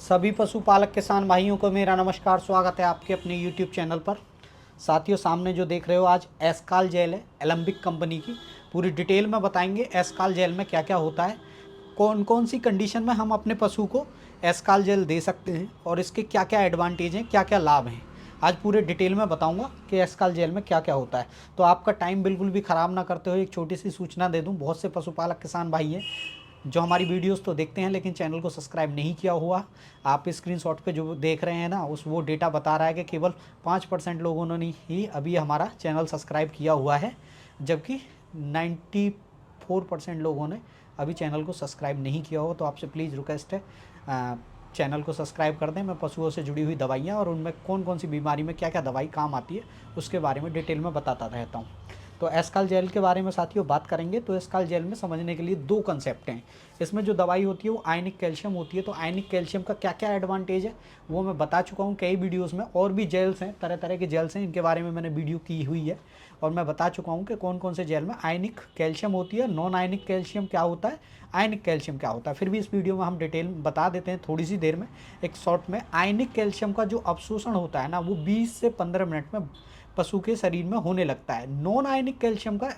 सभी पशुपालक किसान भाइयों को मेरा नमस्कार। स्वागत है आपके अपने YouTube चैनल पर। साथियों, सामने जो देख रहे हो आज एस्काल जेल है, एलम्बिक कंपनी की। पूरी डिटेल में बताएंगे एस्काल जेल में क्या क्या होता है, कौन कौन सी कंडीशन में हम अपने पशु को एस्काल जेल दे सकते हैं और इसके क्या क्या एडवांटेज हैं, क्या क्या लाभ हैं। आज पूरे डिटेल में बताऊंगा कि एस्काल जेल में क्या क्या होता है। तो आपका टाइम बिल्कुल भी ख़राब ना करते हुए एक छोटी सी सूचना दे दूं। बहुत से पशुपालक किसान भाई हैं जो हमारी वीडियोस तो देखते हैं लेकिन चैनल को सब्सक्राइब नहीं किया हुआ। आप स्क्रीनशॉट पे जो देख रहे हैं ना, उस वो डेटा बता रहा है कि केवल 5% लोगों ने ही अभी हमारा चैनल सब्सक्राइब किया हुआ है, जबकि 94% लोगों ने अभी चैनल को सब्सक्राइब नहीं किया हो। तो आपसे प्लीज़ रिक्वेस्ट है, चैनल को सब्सक्राइब कर दें। मैं पशुओं से जुड़ी हुई दवाइयाँ और उनमें कौन कौन सी बीमारी में क्या क्या दवाई काम आती है उसके बारे में डिटेल में बताता रहता हूँ। तो एस्काल जेल के बारे में साथियों बात करेंगे। तो एस्काल जेल में समझने के लिए दो कंसेप्ट हैं। इसमें जो दवाई होती है वो आयनिक कैल्शियम होती है। तो आयनिक कैल्शियम का क्या क्या एडवांटेज है वो मैं बता चुका हूँ कई वीडियोस में। और भी जेल्स हैं, तरह तरह के जेल्स हैं, इनके बारे में मैंने वीडियो की हुई है और मैं बता चुका हूँ कि कौन कौन से जेल में आयनिक कैल्शियम होती है, नॉन आयनिक कैल्शियम क्या होता है, आयनिक कैल्शियम क्या होता है। फिर भी इस वीडियो में हम डिटेल बता देते हैं थोड़ी सी देर में, एक शॉर्ट में। आयनिक कैल्शियम का जो अवशोषण होता है ना, वो 20 से 15 मिनट में पशु के शरीर में होने लगता है। नॉन आयनिक कैल्शियम का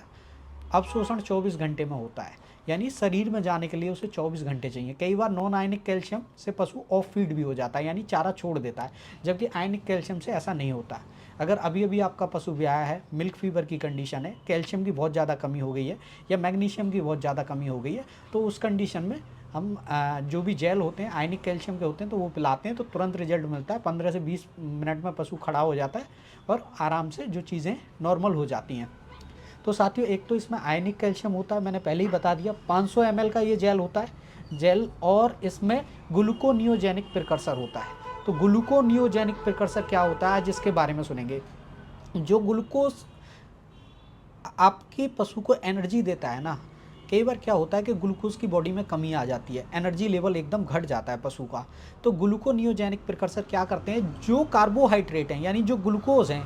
अवशोषण 24 घंटे में होता है, यानी शरीर में जाने के लिए उसे 24 घंटे चाहिए। कई बार नॉन आयनिक कैल्शियम से पशु ऑफ फीड भी हो जाता है, यानी चारा छोड़ देता है, जबकि आयनिक कैल्शियम से ऐसा नहीं होता। अगर अभी अभी आपका पशु ब्याया है, मिल्क फीवर की कंडीशन है, कैल्शियम की बहुत ज़्यादा कमी हो गई है या मैग्नीशियम की बहुत ज़्यादा कमी हो गई है, तो उस कंडीशन में हम जो भी जेल होते हैं आयनिक कैल्शियम के होते हैं तो वो पिलाते हैं तो तुरंत रिजल्ट मिलता है। 15 से 20 मिनट में पशु खड़ा हो जाता है और आराम से जो चीज़ें नॉर्मल हो जाती हैं। तो साथियों, एक तो इसमें आयनिक कैल्शियम होता है, मैंने पहले ही बता दिया। 500 ml का ये जेल होता है जेल, और इसमें ग्लूकोनियोजेनिक प्रिकर्सर होता है। तो ग्लूकोनियोजेनिक प्रिकर्सर क्या होता है जिसके बारे में सुनेंगे। जो ग्लूकोज आपके पशु को एनर्जी देता है ना, कई बार क्या होता है कि ग्लूकोज की बॉडी में कमी आ जाती है, एनर्जी लेवल एकदम घट जाता है पशु का। तो ग्लूकोनियोजेनिक प्रिकर्सर क्या करते हैं, जो कार्बोहाइड्रेट हैं यानी जो ग्लूकोज हैं,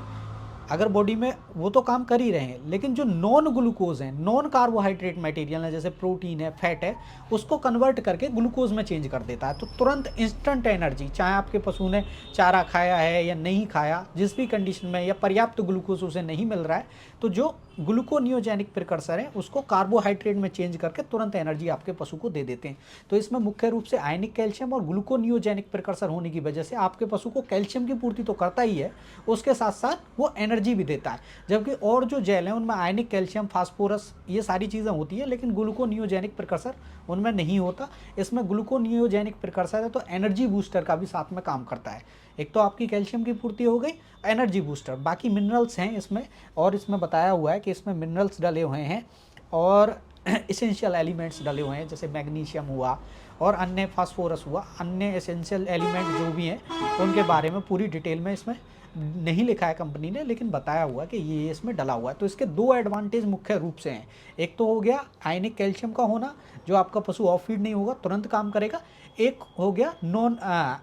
अगर बॉडी में वो तो काम कर ही रहे हैं, लेकिन जो नॉन ग्लूकोज है, नॉन कार्बोहाइड्रेट मटेरियल है, जैसे प्रोटीन है, फैट है, उसको कन्वर्ट करके ग्लूकोज में चेंज कर देता है। तो तुरंत इंस्टेंट एनर्जी, चाहे आपके पशु ने चारा खाया है या नहीं खाया, जिस भी कंडीशन में, या पर्याप्त ग्लूकोज उसे नहीं मिल रहा है, तो जो ग्लूकोनियोजेनिक प्रिकर्सर है उसको कार्बोहाइड्रेट में चेंज करके तुरंत एनर्जी आपके पशु को दे देते हैं। तो इसमें मुख्य रूप से आयनिक कैल्शियम और ग्लूकोनियोजेनिक प्रिकर्सर होने की वजह से आपके पशु को कैल्शियम की पूर्ति तो करता ही है, उसके साथ साथ वो एनर्जी भी देता है। जबकि और जो जेल है उनमें आयनिक कैल्शियम, फास्फोरस, ये सारी चीज़ें होती है, लेकिन ग्लूकोनियोजेनिक प्रिकर्सर उनमें नहीं होता। इसमें ग्लूकोनियोजेनिक प्रिकर्सर है तो एनर्जी बूस्टर का भी साथ में काम करता है। एक तो आपकी कैल्शियम की पूर्ति हो गई, एनर्जी बूस्टर, बाकी मिनरल्स हैं इसमें, और इसमें बताया हुआ है कि इसमें मिनरल्स डले हुए हैं और एसेंशियल एलिमेंट्स डले हुए हैं, जैसे मैग्नीशियम हुआ और अन्य, फास्फोरस हुआ, अन्य एसेंशियल एलिमेंट जो भी हैं उनके बारे में पूरी डिटेल में इसमें नहीं लिखा है कंपनी ने, लेकिन बताया हुआ है कि ये इसमें डला हुआ है। तो इसके दो एडवांटेज मुख्य रूप से हैं। एक तो हो गया आयनिक कैल्शियम का होना, जो आपका पशु ऑफ फीड नहीं होगा, तुरंत काम करेगा। एक हो गया नॉन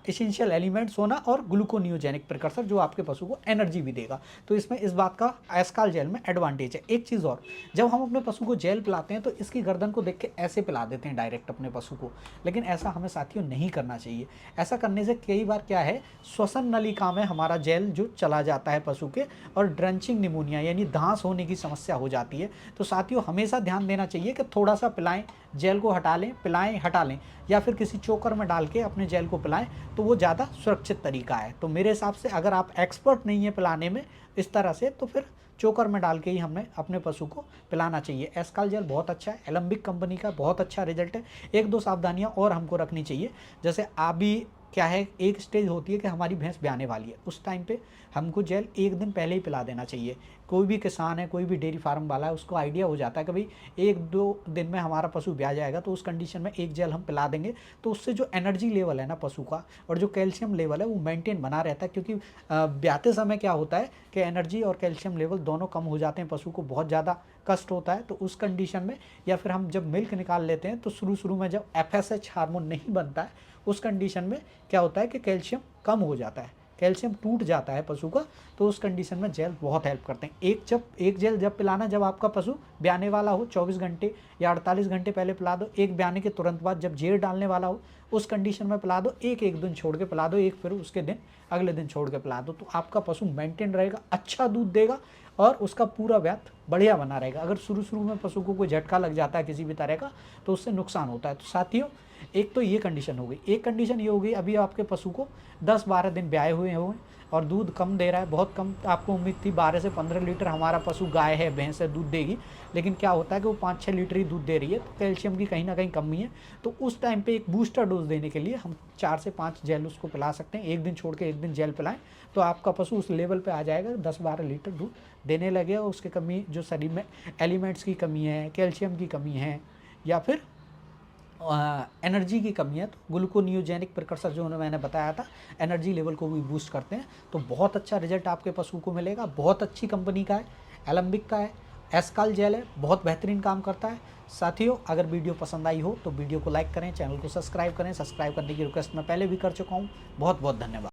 एसेंशियल एलिमेंट्स होना और ग्लूकोनियोजेनिक प्रिकर्सर, जो आपके पशु को एनर्जी भी देगा। तो इसमें इस बात का एस्काल जेल में एडवांटेज है। एक चीज़ और, जब हम अपने पशु को जेल पिलाते हैं तो इसकी गर्दन को देख के ऐसे पिला देते हैं डायरेक्ट अपने पशु को, लेकिन ऐसा हमें साथियों नहीं करना चाहिए। ऐसा करने से कई बार क्या है, श्वसन नलिका में हमारा जेल जो चला जाता है पशु के, और ड्रंचिंग निमोनिया यानी धांस होने की समस्या हो जाती है। तो साथियों, हमेशा ध्यान देना चाहिए कि थोड़ा सा पिलाएं, जेल को हटा लें, पिलाएं, हटा लें, या फिर किसी चोकर में डाल के अपने जेल को पिलाएं, तो वो ज़्यादा सुरक्षित तरीका है। तो मेरे हिसाब से अगर आप एक्सपर्ट नहीं है पिलाने में इस तरह से, तो फिर चोकर में डाल के ही हमें अपने पशु को पिलाना चाहिए। एस्काल जेल बहुत अच्छा है, एलम्बिक कंपनी का, बहुत अच्छा रिजल्ट है। एक दो सावधानियां और हमको रखनी चाहिए, जैसे अभी क्या है, एक स्टेज होती है कि हमारी भैंस ब्याने वाली है, उस टाइम पे हमको जेल एक दिन पहले ही पिला देना चाहिए। कोई भी किसान है, कोई भी डेयरी फार्म वाला है, उसको आइडिया हो जाता है कि भाई 1-2 दिन में हमारा पशु ब्याह जाएगा, तो उस कंडीशन में एक जेल हम पिला देंगे, तो उससे जो एनर्जी लेवल है ना पशु का, और जो कैल्शियम लेवल है वो मेंटेन बना रहता है। क्योंकि ब्याहते समय क्या होता है कि एनर्जी और कैल्शियम लेवल दोनों कम हो जाते हैं, पशु को बहुत ज़्यादा कष्ट होता है। तो उस कंडीशन में, या फिर हम जब मिल्क निकाल लेते हैं तो शुरू में जब FSH हार्मोन नहीं बनता है, उस कंडीशन में क्या होता है कि कैल्शियम कम हो जाता है, कैल्शियम टूट जाता है पशु का, तो उस कंडीशन में जेल बहुत हेल्प करते हैं। एक जेल जब पिलाना, जब आपका पशु ब्याने वाला हो, 24 घंटे या 48 घंटे पहले पिला दो। एक ब्याने के तुरंत बाद जब जेर डालने वाला हो उस कंडीशन में पिला दो। एक दिन छोड़ के पिला दो, एक फिर उसके दिन अगले दिन छोड़ के पिला दो, तो आपका पशु मेंटेन रहेगा, अच्छा दूध देगा और उसका पूरा व्यात बढ़िया बना रहेगा। अगर शुरू में पशु को कोई झटका लग जाता है किसी भी तरह का, तो उससे नुकसान होता है। तो साथियों, एक तो ये कंडीशन हो गई। एक कंडीशन ये हो गई, अभी आपके पशु को 10-12 दिन ब्याए हुए हुए और दूध कम दे रहा है, बहुत कम। आपको उम्मीद थी 12 से 15 लीटर हमारा पशु गाय है, भैंस है, दूध देगी, लेकिन क्या होता है कि वो 5-6 लीटर ही दूध दे रही है, तो कैल्शियम की कहीं ना कहीं कमी है। तो उस टाइम पे एक बूस्टर डोज देने के लिए हम 4 से 5 जेल उसको पिला सकते हैं। एक दिन छोड़ के एक दिन जेल पिलाएं, तो आपका पशु उस लेवल पे आ जाएगा, 10-12 लीटर दूध देने लगेगा। उसके कमी जो शरीर में एलिमेंट्स की कमी है, कैल्शियम की कमी है, या फिर एनर्जी की कमी है, तो ग्लूकोनियोजेनिक प्रिकर्सर जो मैंने बताया था, एनर्जी लेवल को भी बूस्ट करते हैं। तो बहुत अच्छा रिजल्ट आपके पशु को मिलेगा। बहुत अच्छी कंपनी का है, एलम्बिक का है, एस्काल जेल है, बहुत बेहतरीन काम करता है। साथियों, अगर वीडियो पसंद आई हो तो वीडियो को लाइक करें, चैनल को सब्सक्राइब करें। सब्सक्राइब करने की रिक्वेस्ट मैं पहले भी कर चुका हूँ। बहुत बहुत धन्यवाद।